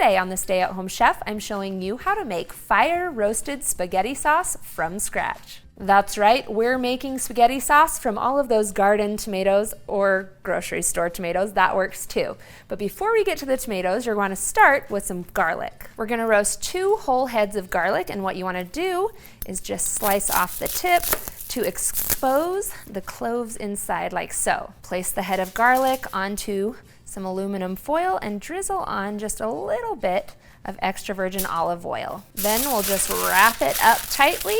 Today on the Stay at Home Chef, I'm showing you how to make fire-roasted spaghetti sauce from scratch. That's right, we're making spaghetti sauce from all of those garden tomatoes or grocery store tomatoes. That works too. But before we get to the tomatoes, you're going to start with some garlic. We're going to roast 2 whole heads of garlic, and what you want to do is just slice off the tip to expose the cloves inside like so. Place the head of garlic onto some aluminum foil and drizzle on just a little bit of extra virgin olive oil. Then we'll just wrap it up tightly,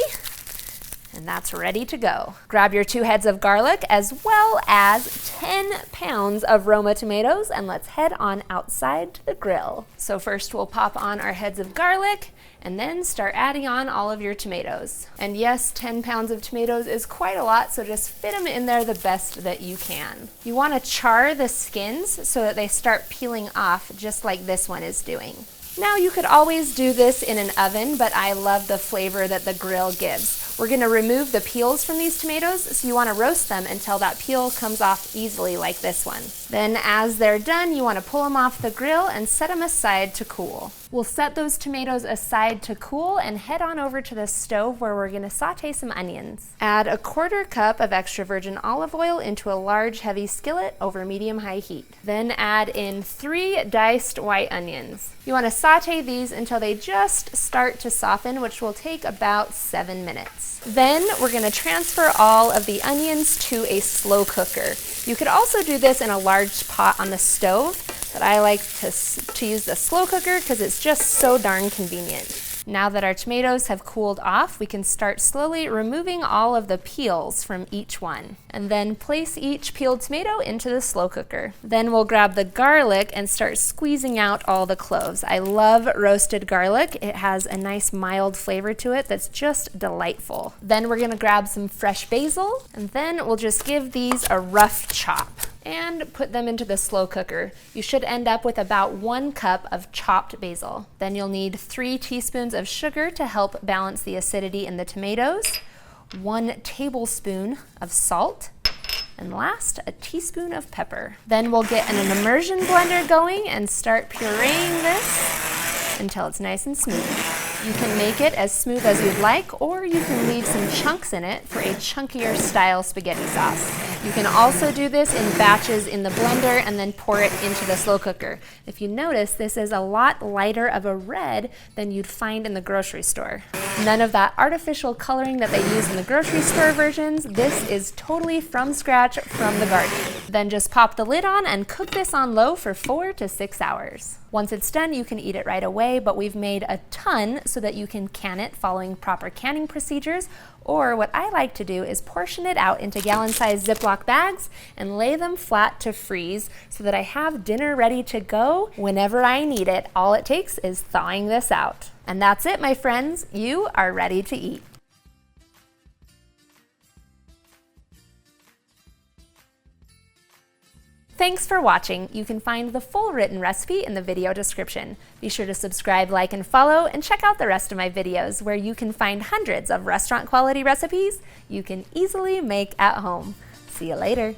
and that's ready to go. Grab your 2 heads of garlic as well as 10 pounds of Roma tomatoes, and let's head on outside to the grill. So first we'll pop on our heads of garlic and then start adding on all of your tomatoes. And yes, 10 pounds of tomatoes is quite a lot, so just fit them in there the best that you can. You want to char the skins so that they start peeling off just like this one is doing. Now you could always do this in an oven, but I love the flavor that the grill gives. We're going to remove the peels from these tomatoes, so you want to roast them until that peel comes off easily like this one. Then as they're done, you want to pull them off the grill and set them aside to cool. We'll set those tomatoes aside to cool and head on over to the stove where we're going to saute some onions. Add a 1/4 cup of extra virgin olive oil into a large heavy skillet over medium-high heat. Then add in 3 diced white onions. You want to saute these until they just start to soften, which will take about 7 minutes. Then we're going to transfer all of the onions to a slow cooker. You could also do this in a large pot on the stove, but I like to use the slow cooker because it's just so darn convenient. Now that our tomatoes have cooled off, we can start slowly removing all of the peels from each one. And then place each peeled tomato into the slow cooker. Then we'll grab the garlic and start squeezing out all the cloves. I love roasted garlic. It has a nice mild flavor to it that's just delightful. Then we're gonna grab some fresh basil, and then we'll just give these a rough chop and put them into the slow cooker. You should end up with about 1 cup of chopped basil. Then you'll need 3 teaspoons of sugar to help balance the acidity in the tomatoes, 1 tablespoon of salt, and last, a teaspoon of pepper. Then we'll get an immersion blender going and start pureeing this until it's nice and smooth. You can make it as smooth as you'd like, or you can leave some chunks in it for a chunkier style spaghetti sauce. You can also do this in batches in the blender and then pour it into the slow cooker. If you notice, this is a lot lighter of a red than you'd find in the grocery store. None of that artificial coloring that they use in the grocery store versions. This is totally from scratch from the garden. Then just pop the lid on and cook this on low for 4 to 6 hours. Once it's done, you can eat it right away, but we've made a ton so that you can can it following proper canning procedures, or what I like to do is portion it out into gallon-sized Ziploc bags and lay them flat to freeze so that I have dinner ready to go whenever I need it. All it takes is thawing this out. And that's it, my friends. You are ready to eat. Thanks for watching. You can find the full written recipe in the video description. Be sure to subscribe, like, and follow, and check out the rest of my videos where you can find hundreds of restaurant quality recipes you can easily make at home. See you later.